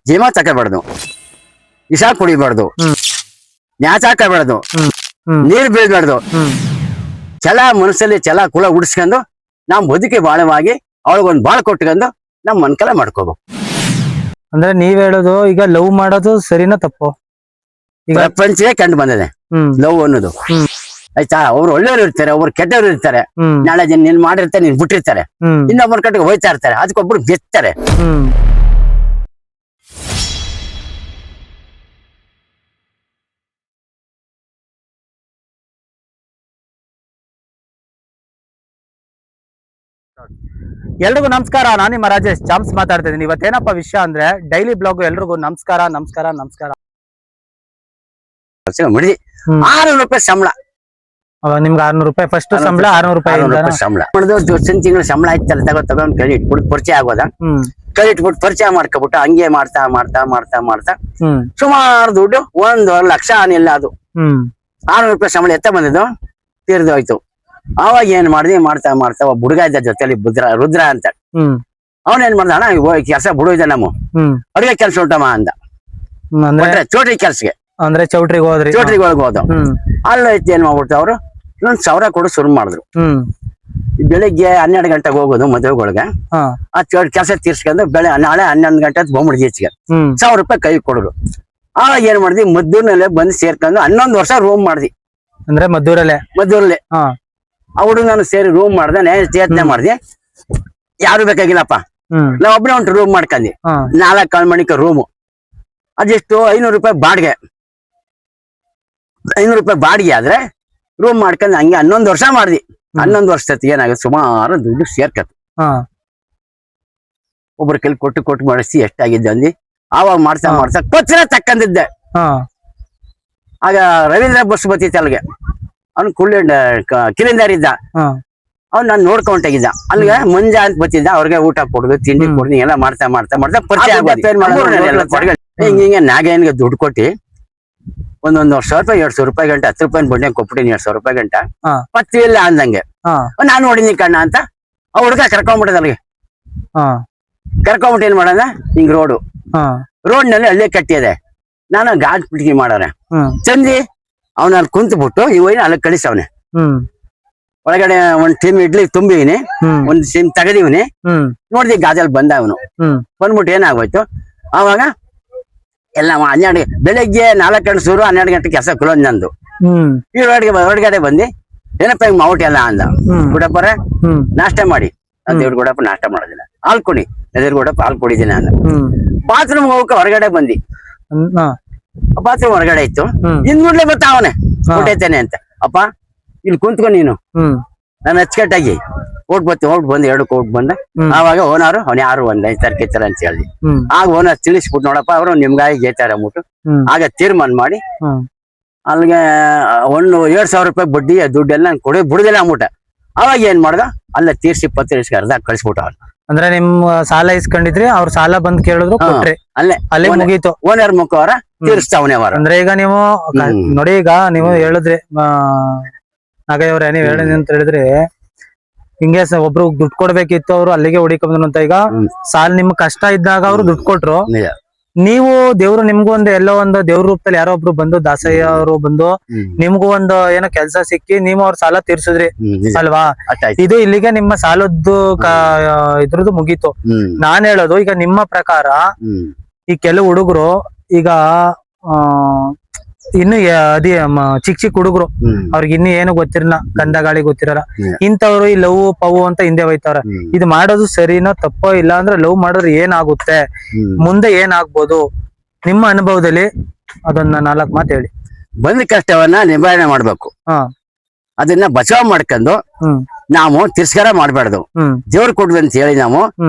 ಜೀವ ತಗೋಬಾರ್ದು, ವಿಷ ಕುಡಿಬಾರ್ದು, ನ್ಯಾಚ ಹಾಕಬಾರ್ದು, ನೀರ್ ಬೀಳ್ಬಾರ್ದು. ಛಲ ಮನಸ್ಸಲ್ಲಿ ಛಲ ಕುಲ ಉಡ್ಸ್ಕೊಂಡು ನಮ್ ಬದುಕಿ ಬಾಳವಾಗಿ ಅವಳಿಗೊಂದ್ ಬಾಳ್ ಕೊಟ್ಕೊಂಡು ನಮ್ ಮನ್ಕಲ ಮಾಡ್ಕೋಬೇಕು. ಅಂದ್ರೆ ನೀವ್ ಹೇಳೋದು ಈಗ ಲವ್ ಮಾಡೋದು ಸರಿನಾ ತಪ್ಪು? ಪ್ರಪಂಚವೇ ಕಂಡು ಬಂದಿದೆ ಲವ್ ಅನ್ನೋದು. ಆಯ್ತಾ, ಅವ್ರು ಒಳ್ಳೆಯವ್ರು ಇರ್ತಾರೆ, ಒಬ್ರು ಕೆಟ್ಟವ್ರು ಇರ್ತಾರೆ. ನಾಳೆ ಜನ ನೀನ್ ಮಾಡಿರ್ತಾರೆ, ನೀನ್ ಬಿಟ್ಟಿರ್ತಾರೆ, ಇನ್ನೊಬ್ಬರ ಕಟ್ಟಿಗೆ ಹೋಯ್ತಾ ಇರ್ತಾರೆ, ಅದಕ್ಕೊಬ್ರು ಬೆಚ್ತಾರೆ. ಎಲ್ರಿಗೂ ನಮಸ್ಕಾರ, ನಾನು ನಿಮ್ಮ ರಾಜೇಶ್ ಚಾಮ್ಸ್ ಮಾತಾಡ್ತಾ ಇದ್ದೀನಿ. ಇವತ್ತೇನಪ್ಪ ವಿಷಯ ಅಂದ್ರೆ ಡೈಲಿ ಬ್ಲಾಗ್. ಎಲ್ರಿಗೂ ನಮಸ್ಕಾರ ನಮಸ್ಕಾರ ನಮಸ್ಕಾರ. ಮಡಿ 600 ರೂಪಾಯಿ ಸಂಬಳ. ನಿಮ್ಗೆ 600 ರೂಪಾಯಿ ಫಸ್ಟ್ ಸಂಬಳ? 600 ರೂಪಾಯಿ ಸಂಬಳ ಮಾಡಿದ್ರು ತಿಂಗಳು ಸಂಬಳ ಆಯ್ತಲ್ಲ, ತಗೊಂಡ್ ಕೈ ಇಟ್ಬಿಟ್ಟು ಪರಿಚಯ ಆಗೋದ, ಕೈ ಇಟ್ಬಿಟ್ಟು ಪರಿಚಯ ಮಾಡ್ಕೊಬಿಟ್ಟು ಹಂಗೆ ಮಾಡ್ತಾ ಮಾಡ್ತಾ ಮಾಡ್ತಾ ಮಾಡ್ತಾ ಸುಮಾರು ದುಡ್ಡು 1.5 ಲಕ್ಷ ಏನಿಲ್ಲ. ಅದು 600 ರೂಪಾಯಿ ಸಂಬಳ ಎತ್ತ ಬಂದಿದ್ದು ತೀರ್ದೋಯ್ತು. ಅವಾಗ ಏನ್ ಮಾಡ್ದಿ, ಮಾಡ್ತಾ ಮಾಡ್ತಾ ಒಬ್ಬ ಹುಡುಗ ಇದ್ದ ಜೊತೆಲಿ ರುದ್ರ ಅಂತ. ಅವನೇನ್ ಮಾಡ್ದ, ಅಣ್ಣ ಕೆಲಸ ಬಿಡುವಿದೆ, ನಮ್ಮ ಅಡುಗೆ ಕೆಲಸ ಉಂಟಮ್ಮ ಅಂದ. ಚೋಟ್ರಿ ಕೆಲ್ಸಕ್ಕೆ ಅಂದ್ರೆ ಚೌಟ್ರಿಗೆ ಹೋದ್ರಿ? ಚೌಟ್ರಿಗೆ ಒಳಗೆ ಹೋದ. ಅಲ್ಲೈತಿ ಏನ್ ಮಾಡ್ಬಿಡ್ತು, ಅವ್ರು 1,000 ಕೊಡು ಶುರು ಮಾಡಿದ್ರು. ಬೆಳಿಗ್ಗೆ 12 ಗಂಟೆಗೆ ಹೋಗೋದು ಮದುವೆಗಳಿಗೆ, ಆ ಕೆಲಸ ತೀರ್ಸ್ಕೊಂಡು ನಾಳೆ 11 ಗಂಟೆ ಬಂದ್ಬಿಡ್ದು ಈಚೆಗೆ 1,000 ರೂಪಾಯಿ ಕೈ ಕೊಡೋರು. ಆಗ ಏನ್ ಮಾಡ್ದಿ, ಮದ್ದೂರ್ನಲ್ಲೇ ಬಂದು ಸೇರ್ಕೊಂಡು 11 ವರ್ಷ ರೂಮ್ ಮಾಡ್ದಿ. ಅಂದ್ರೆ ಮದ್ದೂರಲ್ಲೇ? ಮದ್ದೂರಲ್ಲೇ. ಆ ಹುಡುಗ ನಾನು ಸೇರಿ ರೂಮ್ ಮಾಡ್ದೆ, ಯತ್ನೆ ಮಾಡ್ದೆ. ಯಾರು ಬೇಕಾಗಿಲ್ಲಪ್ಪ, ನಾವ್ ಒಬ್ಬನೇ ಒಂದು ರೂಮ್ ಮಾಡ್ಕೊಂಡಿ. 4 ಮಣಿಕ ರೂಮು. ಅದೆಷ್ಟು 500 ರೂಪಾಯಿ ಬಾಡಿಗೆ. 500 ರೂಪಾಯಿ ಬಾಡಿಗೆ ಆದ್ರೆ ರೂಮ್ ಮಾಡ್ಕೊಂಡು ಹಂಗೆ 11 ವರ್ಷ ಮಾಡ್ದಿ. 11 ವರ್ಷದ ಏನಾಗುತ್ತೆ, ಸುಮಾರು ದುಡ್ಡು ಸೇರ್ಕತ್ತು. ಒಬ್ರ ಕೈಲಿ ಕೊಟ್ಟು ಮಾಡಿಸಿ ಎಷ್ಟಾಗಿದ್ದೆ ಅಂದಿ. ಆವಾಗ ಮಾಡ್ತಾ ಮಾಡ್ತಾ ಪತ್ರ ತಕ್ಕಂದಿದ್ದೆ. ಆಗ ರವೀಂದ್ರ ಬಸ್ ಬತ್ತಿತ್ತು ಅಲ್ಲಿಗೆ. ಅವ್ನು ಕಿಲಿಂದಾರ್ ಇದ್ದ. ಅವ್ನು ನಾನು ನೋಡ್ಕೊಂಡಾಗಿದ್ದ. ಅಲ್ಲಿಗೆ ಮಂಜ ಅಂತ ಬತ್ತಿದ್ದ. ಅವ್ರಿಗೆ ಊಟ ಕೊಡುದು, ತಿಂಡಿ ಕೊಡುದು, ಎಲ್ಲ ಮಾಡ್ತಾ ಮಾಡ್ತಾ ಮಾಡ್ತಾ ಪರಿಚಯ ಆಗೋದು. ಹಿಂಗೆ ನಾಗೇನ್ಗೆ ದುಡ್ಡು ಕೊಟ್ಟಿ 1,000 ರೂಪಾಯಿ 1,000 ರೂಪಾಯಿ ಗಂಟೆ 10 ರೂಪಾಯಿ ಬಡ್ಡಿ ಕೊಟ್ಬಿಟ್ಟಿನಿ. 1,000 ರೂಪಾಯಿ ಗಂಟೆ ಪತ್ತಿ ಇಲ್ಲ ಅಂದಂಗೆ ನಾನು ನೋಡಿನಿ ಕಣ್ಣ ಅಂತ. ಆ ಹುಡುಗ ಕರ್ಕೊಂಡ್ಬಿಟ್ಟದ ಅಲ್ಲಿಗೆ. ಕರ್ಕೊಂಡ್ಬಿಟ್ಟು ಏನ್ ಮಾಡೋದ, ಹಿಂಗ್ ರೋಡ್ ನಲ್ಲಿ ಹಳ್ಳಿ ಕಟ್ಟಿದೆ. ನಾನು ಗಾಡ್ ಪಿಟಿಕೆ ಮಾಡೋರೆ ಚಂದಿ. ಅವನಲ್ಲಿ ಕುಂತು ಬಿಟ್ಟು ಇವನ ಅಲ್ಲಿ ಕಳಿಸವನೆ. ಒಳಗಡೆ ಒಂದ್ ಟೀಮ್ ಇಡ್ಲಿ ತುಂಬಿವಿನಿ, ಒಂದ್ ಟೀಮ್ ತೆಗದಿವ್ನಿ. ನೋಡ್ದಿ ಗಾಜಲ್ಲಿ ಬಂದ ಅವನು. ಬಂದ್ಬಿಟ್ಟು ಏನಾಗೋಯ್ತು, ಆವಾಗ ಎಲ್ಲ 12 ಬೆಳಿಗ್ಗೆ 4 ಗಂಟೆ ಶುರು, 12 ಗಂಟೆ ಕೆಲಸ ಕುಲೋದ್ ನಂದು. ಈ ಹೊರಗಡೆ ಬಂದಿ, ಏನಪ್ಪ ಹಿಂಗ್ ಮಾವುಟ್ ಎಲ್ಲ ಅಂದ. ಗುಡಪ್ಪರ ನಾಷ್ಟ ಮಾಡಿ. ದೇವ್ರ ಗುಡಪ್ಪ ನಾಷ್ಟ ಮಾಡೋದಿಲ್ಲ, ಹಾಲ್ ಕುಡಿ. ದೇವ್ರ ಗುಡಪ್ಪ ಹಾಲ್ ಕುಡಿದಿನ ಅಂದ. ಬಾತ್ರೂಮ್ ಹೋಗಕ್ಕೆ ಹೊರಗಡೆ ಬಂದಿ. ಬಾತ್ರೂಮ್ ಹೊರಗಡೆ ಇತ್ತು. ಹಿಂದ್ಗುಡ್ಲೆ ಬರ್ತಾವನೆ ಊಟೈತೇನೆ ಅಂತ. ಅಪ್ಪ ಇಲ್ಲಿ ಕುಂತ್ಕೊಂಡು ನೀನು, ನಾನು ಅಚ್ಚುಕಟ್ಟಾಗಿ ಓಟ್ ಬಂದು 2 ಕೋಟ್ ಬಂದ. ಆವಾಗ ಓನರ್ ಅವ್ನ ಯಾರು ಒಂದ್ ತರ್ಕಿತ್ತಾರ ಅಂತ ಹೇಳಿ. ಆಗ ಓನರ್ ತಿಳಿಸ್ಬಿಟ್ಟು, ನೋಡಪ್ಪ ಅವರು ನಿಮ್ಗಾಗಿ ಗೇತಾರ ಅಂದ್ಬಿಟ್ಟು ಆಗ ತೀರ್ಮಾನ ಮಾಡಿ ಅಲ್ಲಿಗೆ 7,000 ರೂಪಾಯಿ ಬಡ್ಡಿ ದುಡ್ಡೆಲ್ಲ ನಾನು ಕೊಡಿ ಬಿಡುದಿಲ್ಲ ಅಂದ್ಬಿಟ್ಟ. ಅವಾಗ ಏನ್ ಮಾಡ್ದ, ಅಲ್ಲ ತೀರ್ಸಿ 20 ಅರ್ಧ ಕಳಿಸ್ಬಿಟ್ಟ ಅವ್ನು. ಅಂದ್ರೆ ನಿಮ್ ಸಾಲ ಇಸ್ಕೊಂಡಿದ್ರಿ, ಅವ್ರ ಸಾಲ ಬಂದ್ ಕೇಳಿದ್ರು ಕೊಟ್ರಿ, ಅಲ್ಲೇ ಮುಗೀತು. ಓನರ್ ಮುಖವರ ತೀರಿಸ್ತಾವನೆ ಅವರ. ಅಂದ್ರೆ ಈಗ ನೀವು ನೋಡಿ, ಈಗ ನೀವು ಹೇಳಿದ್ರಿ ನಾಗಯ್ಯವ್ರೆ, ನೀವ್ ಹೇಳಿದ್ರಿ ಅಂತ ಹೇಳಿದ್ರಿ ಹಿಂಗೆ ಒಬ್ರು ದುಡ್ಡು ಕೊಡ್ಬೇಕಿತ್ತು, ಅವ್ರು ಅಲ್ಲಿಗೆ ಹುಡಿಕೊಂಡ್ರು ಅಂತ. ಈಗ ಸಾಲ ನಿಮ್ಗೆ ಕಷ್ಟ ಇದ್ದಾಗ ಅವ್ರು ದುಡ್ಡು ಕೊಟ್ರು, ನೀವು ದೇವ್ರು ನಿಮ್ಗೂ ಒಂದು ಎಲ್ಲೋ ಒಂದು ದೇವ್ರ ರೂಪದಲ್ಲಿ ಯಾರೋ ಒಬ್ರು ಬಂದು, ದಾಸಯ್ಯ ಅವರು ಬಂದು ನಿಮ್ಗೂ ಒಂದು ಏನೋ ಕೆಲ್ಸ ಸಿಕ್ಕಿ ನೀವು ಅವ್ರ ಸಾಲ ತೀರ್ಸಿದ್ರಿ ಅಲ್ವಾ? ಇದು ಇಲ್ಲಿಗೆ ನಿಮ್ಮ ಸಾಲದ್ದು ಇದ್ರದ್ದು ಮುಗೀತು. ನಾನ್ ಹೇಳೋದು, ಈಗ ನಿಮ್ಮ ಪ್ರಕಾರ ಈ ಕೆಲವು ಹುಡುಗರು ಈಗ ಇನ್ನು ಚಿಕ್ಕ ಹುಡುಗರು, ಅವ್ರಿಗೆ ಇನ್ನು ಏನು ಗೊತ್ತಿರಲ್ಲ, ಗಂಧ ಗಾಳಿ ಗೊತ್ತಿರಲ್ಲ, ಇಂಥವ್ರು ಈ ಲವ್ ಪವ್ ಅಂತ ಹಿಂದೆ ಹೋಯ್ತವ್ರ. ಇದು ಮಾಡೋದು ಸರಿನೋ ತಪ್ಪೋ? ಇಲ್ಲ ಅಂದ್ರೆ ಲವ್ ಮಾಡಿದ್ರೆ ಏನಾಗುತ್ತೆ, ಮುಂದೆ ಏನಾಗ್ಬೋದು ನಿಮ್ಮ ಅನುಭವದಲ್ಲಿ? ಅದನ್ನ 4 ಮಾತು ಹೇಳಿ. ಬಂದ ಕಷ್ಟವನ್ನ ನಿವಾರಣೆ ಮಾಡ್ಬೇಕು. ಅದನ್ನ ಬಚಾವ್ ಮಾಡ್ಕೊಂಡು ನಾವು ತಿರಸ್ಕಾರ ಮಾಡ್ಬಾರ್ದು. ದೇವ್ರು ಕೊಡುದು ಅಂತ ಹೇಳಿ ನಾವು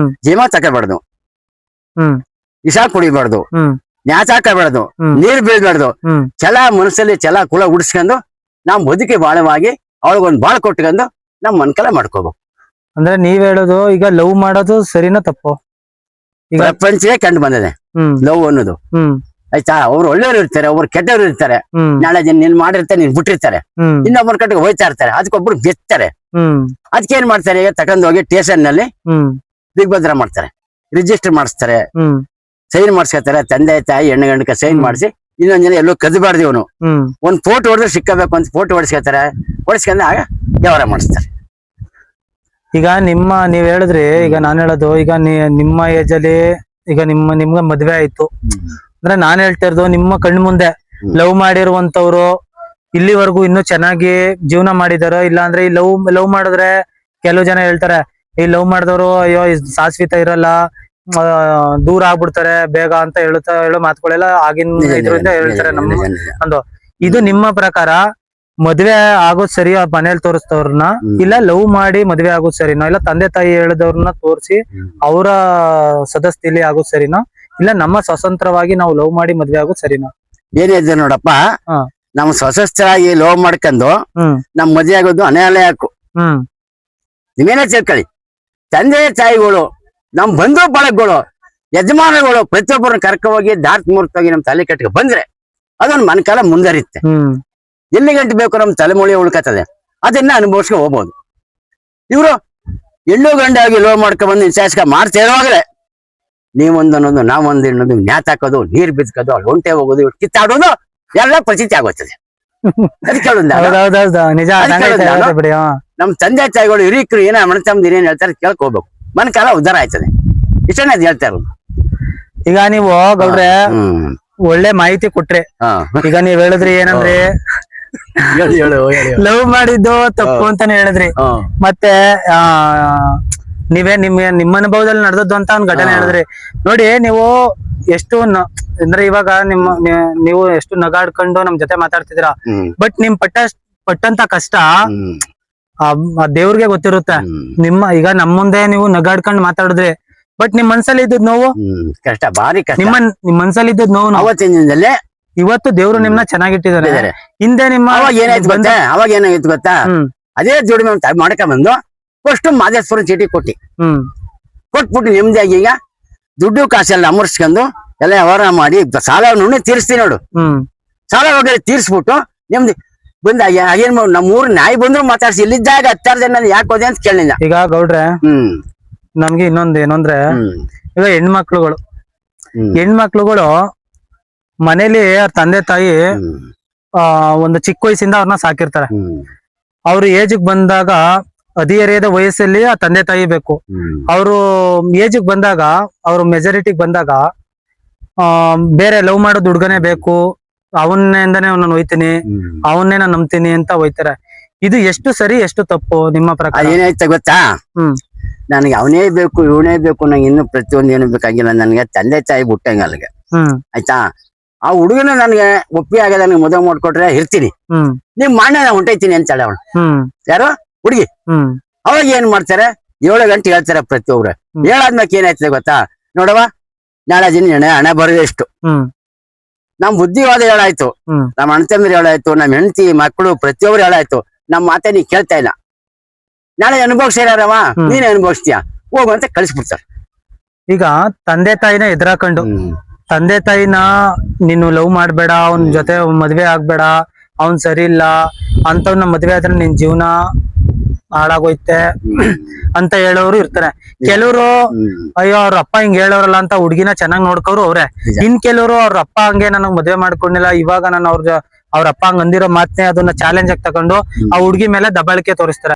ಜೀವ ತಗೋಬಾರ್ದು, ವಿಷ ಕುಡಿಬಾರ್ದು, ನ್ಯಾಚ ಹಾಕಬಾರ್ದು, ನೀರ್ ಬೀಳ್ಬಾರ್ದು. ಛಲ ಮನಸ್ಸಲ್ಲಿ ಛಲ ಕುಲ ಉಡ್ಸ್ಕೊಂಡು ನಮ್ ಬದುಕಿ ಬಾಳವಾಗಿ ಅವಳಿಗೊಂದ್ ಬಾಳ್ ಕೊಟ್ಕೊಂಡು ನಮ್ ಮನ್ಕಲ ಮಾಡ್ಕೋಬೇಕು. ಅಂದ್ರೆ ನೀವ್ ಹೇಳೋದು ಈಗ ಲವ್ ಮಾಡೋದು ಸರಿನೋ ತಪ್ಪು? ಪ್ರಪಂಚವೇ ಕಂಡು ಬಂದಿದೆ ಲವ್ ಅನ್ನೋದು. ಆಯ್ತಾ, ಅವ್ರು ಒಳ್ಳೆಯವ್ರು ಇರ್ತಾರೆ, ಒಬ್ರು ಕೆಟ್ಟವ್ರು ಇರ್ತಾರೆ. ನಾಳೆ ಜನ ನೀನ್ ಮಾಡಿರ್ತಾರೆ, ನೀನ್ ಬಿಟ್ಟಿರ್ತಾರೆ, ಇನ್ನೊಬ್ಬರ ಕಟ್ಟಿಗೆ ಹೋಯ್ತಾ ಇರ್ತಾರೆ, ಅದಕ್ಕೊಬ್ರು ಬೆಚ್ತಾರೆ. ಅದಕ್ಕೆ ಏನ್ ಮಾಡ್ತಾರೆ, ಈಗ ತಕೊಂಡ್ ಹೋಗಿ ಸ್ಟೇಷನ್ ನಲ್ಲಿ ದಿಗ್ಭದ್ರ ಮಾಡ್ತಾರೆ, ರಿಜಿಸ್ಟರ್ ಮಾಡಿಸ್ತಾರೆ, ಸೈನ್ ಮಾಡ್ಸ್ಕೊತಾರೆ, ತಂದೆ ತಾಯಿ ಹೆಣ್ಣು ಗಂಡಕ ಸೈನ್ ಮಾಡಿಸಿ, ಇನ್ನೊಂದ್ ಜನ ಎಲ್ಲೋ ಕದ್ಬಾರ್ದು ಇವನು, ಒಂದ್ ಫೋಟೋ ಹೊಡೆದ್ರೆ ಸಿಕ್ಕಬೇಕು ಅಂತ ಫೋಟೋ ಹೊಡಿಸ್ಕೊತಾರೆ, ಹೊಡಿಸ್ಕೊಂಡ ಆಗ ವ್ಯವಹಾರ ಮಾಡಿಸ್ತಾರೆ. ಈಗ ನೀವ್ ಹೇಳಿದ್ರಿ, ಈಗ ನಾನ್ ಹೇಳೋದು, ಈಗ ನಿಮ್ಮ ಏಜ್ ಅಲ್ಲಿ ಈಗ ನಿಮ್ಗೆ ಮದ್ವೆ ಆಯ್ತು ಅಂದ್ರೆ ನಾನ್ ಹೇಳ್ತಾ ಇರೋದು ನಿಮ್ಮ ಕಣ್ ಮುಂದೆ ಲವ್ ಮಾಡಿರುವಂತವ್ರು ಇಲ್ಲಿವರೆಗೂ ಇನ್ನೂ ಚೆನ್ನಾಗಿ ಜೀವನ ಮಾಡಿದಾರೋ, ಇಲ್ಲ ಅಂದ್ರೆ ಈ ಲವ್ ಮಾಡಿದ್ರೆ ಕೆಲವು ಜನ ಹೇಳ್ತಾರೆ, ಈ ಲವ್ ಮಾಡಿದವರು ಅಯ್ಯೋ ಶಾಶ್ವತ ಇರಲ್ಲ, ದೂರ ಆಗ್ಬಿಡ್ತಾರೆ ಬೇಗ ಅಂತ ಹೇಳೋ ಮಾತುಗಳೆಲ್ಲ ಆಗಿನ ಇದರಿಂದ ಹೇಳ್ತಾರೆ ಒಂದು. ಇದು ನಿಮ್ಮ ಪ್ರಕಾರ ಮದ್ವೆ ಆಗೋದ್ ಸರಿ ಮನೇಲಿ ತೋರಿಸ್ತವ್ರನ್ನ, ಇಲ್ಲ ಲವ್ ಮಾಡಿ ಮದ್ವೆ ಆಗೋದ್ ಸರಿನೋ, ಇಲ್ಲ ತಂದೆ ತಾಯಿ ಹೇಳಿದವ್ರನ್ನ ತೋರಿಸಿ ಅವರ ಸದಸ್ಯಲಿ ಆಗೋದ್ ಸರಿನೋ, ಇಲ್ಲ ನಮ್ಮ ಸ್ವತಂತ್ರವಾಗಿ ನಾವು ಲವ್ ಮಾಡಿ ಮದ್ವೆ ಆಗೋದ್ ಸರಿನೋ? ಏನಿದೆ ನೋಡಪ್ಪ, ನಮ್ ಸಶಸ್ತ್ರಾಗಿ ಲವ್ ಮಾಡ್ಕೊಂಡು ನಮ್ ಮದ್ವೆ ಆಗೋದು ಅನಾಲಯಕ್ಕೂ. ನೀವೇನೇ ಸೇರ್ಕೊಳ್ಳಿ, ತಂದೆ ತಾಯಿಗಳು, ನಮ್ ಬಂಧು ಬಳಗಗಳು, ಯಜಮಾನಗಳು ಪ್ರತಿಯೊಬ್ಬರನ್ನ ಕರ್ಕ ಹೋಗಿ ದಾರ್ತ್ ಮೂರ್ತವಾಗಿ ನಮ್ ತಲೆ ಕಟ್ಟಿಗೆ ಬಂದ್ರೆ ಅದೊಂದು ಮನಕಾಲ ಮುಂದರಿತ್ತೆ. ಎಲ್ಲಿ ಗಂಟೆ ಬೇಕು ನಮ್ ತಲೆಮೂಳಿ ಉಳ್ಕತ್ತದೆ, ಅದನ್ನ ಅನುಭವಿಸ್ಕೊ ಹೋಗ್ಬೋದು. ಇವ್ರು ಹೆಣ್ಣು ಗಂಡಾಗಿ ಲೋ ಮಾಡ್ಕೊಂಡ್ ಬಂದು ನಿಶ್ಚಾಯಿಸ್ಕ ಮಾಡ್ತಾ ಇರುವಾಗಲೇ ನೀವೊಂದನ್ನೊಂದು ನಾವೊಂದು ಇನ್ನೊಂದು ನ್ಯಾತ್ ಹಾಕೋದು, ನೀರ್ ಬಿದ್ಕೋದು, ಅಲ್ಲಿ ಒಂಟೆ ಹೋಗೋದು, ಇವ್ರು ಕಿತ್ತಾಡೋದು ಎಲ್ಲ ಪ್ರಚಿತಿ ಆಗೋಗ್ತದೆ. ನಮ್ ತಂದೆ ತಾಯಿಗಳು ಹಿರಿಕರು ಏನ ಮನತಮ್ಮದು ಏನೇನ್ ಹೇಳ್ತಾರೆ ಕೇಳ್ಕೋಬೇಕು, ಮನಕಾಲ ಉದ್ಧಾರ ಆಯ್ತದೆ. ಇಷ್ಟನೇ ಅದ್ ಹೇಳ್ತಾ ಇರೋದು. ಈಗ ನೀವು ಗೌಡ್ರೆ ಒಳ್ಳೆ ಮಾಹಿತಿ ಕೊಟ್ರೆ, ಈಗ ನೀವ್ ಹೇಳಿದ್ರಿ ಏನಂದ್ರೆ ಲವ್ ಮಾಡಿದ್ದು ತಪ್ಪು ಅಂತಾನೆ ಹೇಳಿದ್ರಿ, ಮತ್ತೆ ನೀವೇ ನಿಮ್ಮ ಅನುಭವದಲ್ಲಿ ನಡೆದದ್ದು ಅಂತ ಒಂದ್ ಘಟನೆ ಹೇಳಿದ್ರಿ. ನೋಡಿ ನೀವು ಎಷ್ಟು ಅಂದ್ರೆ ಇವಾಗ ನೀವು ಎಷ್ಟು ನಗಾಡ್ಕೊಂಡು ನಮ್ ಜೊತೆ ಮಾತಾಡ್ತಿದ್ದೀರಾ, ಬಟ್ ನಿಮ್ ಪಟ್ಟಂತ ಕಷ್ಟ ದೇವ್ರಿಗೆ ಗೊತ್ತಿರುತ್ತೆ. ಈಗ ನಮ್ ಮುಂದೆ ನೀವು ನಗಾಡ್ಕೊಂಡು ಮಾತಾಡಿದ್ರಿ, ಬಟ್ ನಿಮ್ ಮನ್ಸಲ್ಲಿ ಇದ್ದದ್ ನೋವು ಕಷ್ಟ, ಭಾರಿ ಕಷ್ಟ. ನಿಮ್ ಮನ್ಸಲ್ಲಿ ಇದ್ದದ್ ನೋವು ಅವತ್ತಿನಿಂದಲೇ ಇವತ್ತು ದೇವ್ರು ನಿಮ್ನ ಚೆನ್ನಾಗಿಟ್ಟಿದ್ದಾರೆ. ಹಿಂದೆ ನಿಮ್ಮ ಅವಾಗ ಏನಾಯ್ತು ಗೊತ್ತಾ, ಅದೇ ಜೋಡಿ ಮಾಡ್ಕೊಂಡ್ ಬಂದು ಫಸ್ಟ್ ಮಾದೇಶ್ವರ ಚೀಟಿ ಕೊಟ್ಬಿಟ್ಟು ನೆಮ್ಮದಿಯಾಗಿ ಈಗ ದುಡ್ಡು ಕಾಸೆಲ್ಲ ಅಮರ್ಸ್ಕೊಂಡು ಎಲ್ಲ ವ್ಯವಹಾರ ಮಾಡಿ ಸಾಲ ನುಣ್ಣೆ ತೀರಿಸ್ತೀನಿ ನೋಡು. ಸಾಲ ವಗೇರೆ ತೀರ್ಸ್ಬಿಟ್ಟು ನೆಮ್ಮದಿ ಬಂದ ಏನ್ ನಮ್ಮೂರ್ ನಾಯಿ ಬಂದ್ರು ಮಾತಾಡ್ಸಿ, ಇಲ್ಲಿದ್ದಾಗ 10 ಜನ ಯಾಕೆ ಹೋದೆ ಅಂತ ಕೇಳಿಲ್ಲ. ಈಗ ಗೌಡ್ರೆ ನಮ್ಗೆ ಇನ್ನೊಂದ್ ಏನಂದ್ರೆ, ಈಗ ಹೆಣ್ಮಕ್ಳುಗಳು ಮನೇಲಿ ಅವ್ರ ತಂದೆ ತಾಯಿ ಒಂದು ಚಿಕ್ಕ ವಯಸ್ಸಿಂದ ಅವ್ರನ್ನ ಸಾಕಿರ್ತಾರೆ. ಅವ್ರ ಏಜಿಗೆ ಬಂದಾಗ ಹದಿಹರೆಯದ ವಯಸ್ಸಲ್ಲಿ ಆ ತಂದೆ ತಾಯಿ ಬೇಕು. ಅವರು ಏಜಿಗೆ ಬಂದಾಗ, ಅವ್ರ ಮೆಜಾರಿಟಿಗೆ ಬಂದಾಗ ಬೇರೆ ಲವ್ ಮಾಡೋದು ಹುಡ್ಗನೇ ಬೇಕು, ಅವನಿಂದಾನೇ ನಾನು ಹೋಯ್ತೀನಿ, ಅವನ್ನೇ ನಾನು ನಂಬ್ತೀನಿ ಅಂತ ಹೋಯ್ತಾರೆ. ಇದು ಎಷ್ಟು ಸರಿ ಎಷ್ಟು ತಪ್ಪು ನಿಮ್ಮ ಪ್ರಕಾರ? ಏನಾಯ್ತ ಗೊತ್ತಾ, ನನಗೆ ಅವನೇ ಬೇಕು ಇವನೇ ಬೇಕು, ನಂಗೆ ಇನ್ನು ಪ್ರತಿಯೊಂದು ಏನು ಬೇಕಾಗಿಲ್ಲ, ನನಗೆ ತಂದೆ ತಾಯಿ ಬಿಟ್ಟಂಗ ಅಲ್ಲಿಗೆ ಆಯ್ತಾ. ಆ ಹುಡುಗನ ನನ್ಗೆ ಒಪ್ಪಿ ಆಗ ನನಗೆ ಮದುವೆ ಮಾಡ್ಕೊಟ್ರೆ ಇರ್ತೀನಿ, ನಿಮ್ ಮಾಣ್ಯ ನಾ ಹೊಂಟೈತೀನಿ ಅಂತ ಹೇಳ ಅವಳು. ಯಾರು ಹುಡುಗಿ, ಅವಾಗ ಏನ್ ಮಾಡ್ತಾರೆ, 7 ಗಂಟೆ ಹೇಳ್ತಾರೆ ಪ್ರತಿಯೊಬ್ರು. ಹೇಳಾದ್ಮೇಲೆ ಏನಾಯ್ತದೆ ಗೊತ್ತಾ, ನೋಡವ ನಾಳೆ ದಿನ ಹಣ ಬರೋದು ಎಷ್ಟು, ನಮ್ ಬುದ್ಧಿವಾದ ಹೇಳಾಯ್ತು, ನಮ್ಮ ಅಣ್ಣ ತಮ್ಮರು ಹೇಳಾಯ್ತು, ನಮ್ ಹೆಂಡತಿ ಮಕ್ಕಳು ಪ್ರತಿಯೊಬ್ರು ಹೇಳಾಯ್ತು, ನಮ್ ಮಾತೆ ನೀ ಕೇಳ್ತಾ ಇಲ್ಲ, ನಾಳೆ ಅನುಭವಿಸ್ಯಾರವ ನೀನ್ ಅನುಭವಿಸ್ತೀಯ ಹೋಗು ಅಂತ ಕಳಿಸ್ಬಿಡ್ತಾರೆ. ಈಗ ತಂದೆ ತಾಯಿನ ಎದುರಾಕೊಂಡು, ತಂದೆ ತಾಯಿನ ನೀನು ಲವ್ ಮಾಡ್ಬೇಡ, ಅವನ್ ಜೊತೆ ಮದ್ವೆ ಆಗ್ಬೇಡ, ಅವನ್ ಸರಿ ಇಲ್ಲ ಅಂತವ್ನ ಮದ್ವೆ ಆದ್ರೆ ನಿನ್ ಜೀವನ ಹಾಳಾಗೋಯ್ತೆ ಅಂತ ಹೇಳೋರು ಇರ್ತಾರೆ. ಕೆಲವರು ಅಯ್ಯೋ ಅವ್ರ ಅಪ್ಪ ಹಿಂಗ್ ಹೇಳೋರಲ್ಲ ಅಂತ ಹುಡ್ಗಿನ ಚೆನ್ನಾಗ್ ನೋಡ್ಕೋರು ಅವ್ರೆ. ಇನ್ ಕೆಲವರು ಅವ್ರ ಅಪ್ಪ ಹಂಗೆ ನನಗ್ ಮದ್ವೆ ಮಾಡ್ಕೊಂಡಿಲ್ಲ, ಇವಾಗ ನಾನು ಅವ್ರ ಅಪ್ಪ ಹಂಗ ಅಂದಿರೋ ಮಾತನ್ನೇ ಅದನ್ನ ಚಾಲೆಂಜ್ ಆಗಿ ತಗೊಂಡು ಆ ಹುಡ್ಗಿ ಮೇಲೆ ದಬ್ಬಾಳಿಕೆ ತೋರಿಸ್ತಾರೆ.